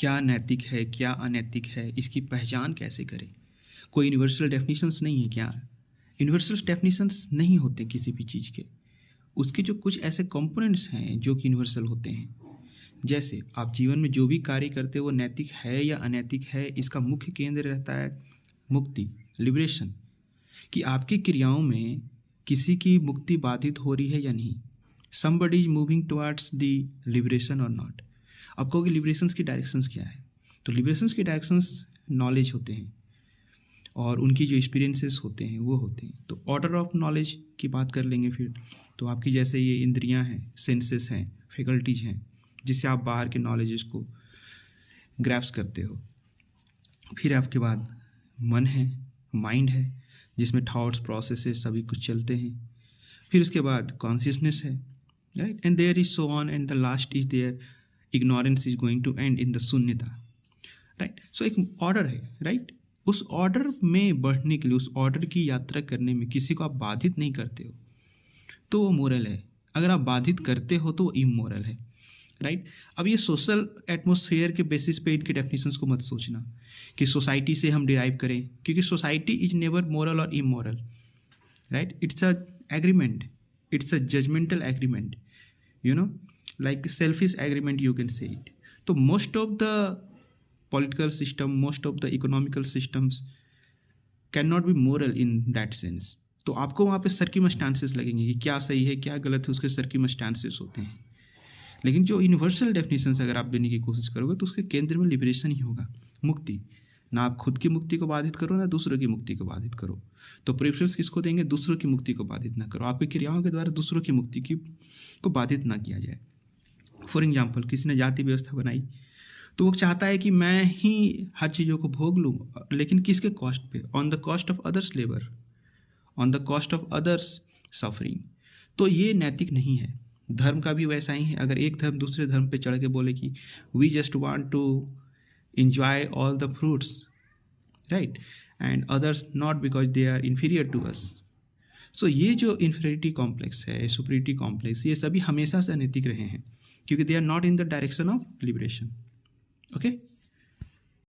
क्या नैतिक है, क्या अनैतिक है, इसकी पहचान कैसे करें? कोई यूनिवर्सल डेफिनेशंस नहीं है क्या? यूनिवर्सल डेफिनेशंस नहीं होते किसी भी चीज़ के। उसके जो कुछ ऐसे कंपोनेंट्स हैं जो कि यूनिवर्सल होते हैं। जैसे आप जीवन में जो भी कार्य करते हो वो नैतिक है या अनैतिक है, इसका मुख्य केंद्र रहता है मुक्ति, लिबरेशन, कि आपकी क्रियाओं में किसी की मुक्ति बाधित हो रही है या नहीं। Somebody is moving towards the liberation और नॉट। आप कहोगे लिबरेशंस की डायरेक्शंस क्या है? तो लिबरेशंस की डायरेक्शंस नॉलेज होते हैं और उनकी जो एक्सपीरियंसेस होते हैं वो होते हैं। तो ऑर्डर ऑफ नॉलेज की बात कर लेंगे फिर। तो आपकी जैसे ये इंद्रियां हैं, सेंसेस हैं, फैकल्टीज हैं, जिससे आप बाहर के नॉलेजेस को ग्रैप्स करते हो। फिर आपके बाद मन है, माइंड है, जिसमें थॉट्स, प्रोसेसेस सभी कुछ चलते हैं। फिर उसके बाद कॉन्शियसनेस है, right, and there is so on, and the last is there ignorance is going to end in the शून्यता, राइट। सो एक ऑर्डर है, राइट। उस ऑर्डर में बढ़ने के लिए, उस ऑर्डर की यात्रा करने में किसी को आप बाधित नहीं करते हो तो वो मोरल है। अगर आप बाधित करते हो तो वो इमोरल है, राइट। अब ये सोशल एटमोसफेयर के बेसिस पे इनके डेफिनेशंस को मत सोचना कि सोसाइटी से हम डिराइव करें, क्योंकि सोसाइटी इज नेवर मोरल और immoral, right. It's a agreement, it's a judgmental agreement, you know, like selfish agreement you can say it. So most of the political system, most of the economical systems cannot be moral in that sense. तो आपको वहाँ पे सर्किमस्टांसेस लगेंगे कि क्या सही है क्या गलत है, उसके सर्किमस्टांसेस होते हैं। लेकिन जो यूनिवर्सल डेफिनेशंस अगर आप देने की कोशिश करोगे तो उसके केंद्र में लिबरेशन ही होगा, मुक्ति। ना आप खुद की मुक्ति को बाधित करो ना दूसरों की मुक्ति को बाधित करो। तो प्रेफरेंस किसको देंगे? दूसरों की मुक्ति को बाधित ना करो, आपकी क्रियाओं के द्वारा दूसरों की मुक्ति को बाधित ना किया जाए। फॉर एग्जाम्पल, किसी ने जाति व्यवस्था बनाई तो वो चाहता है कि मैं ही हर चीज़ों को भोग लूँ, लेकिन किसके कॉस्ट पे? On the cost of others labour, on the cost of others suffering. तो ये नैतिक नहीं है। धर्म का भी वैसा ही है। अगर एक धर्म दूसरे धर्म पे चढ़ के बोले कि we just want to enjoy all the fruits, right, and others not because they are inferior to us. So ये जो inferiority complex है, superiority complex, ये सभी हमेशा से अनैतिक रहे हैं क्योंकि they are not in the direction of liberation. Okay?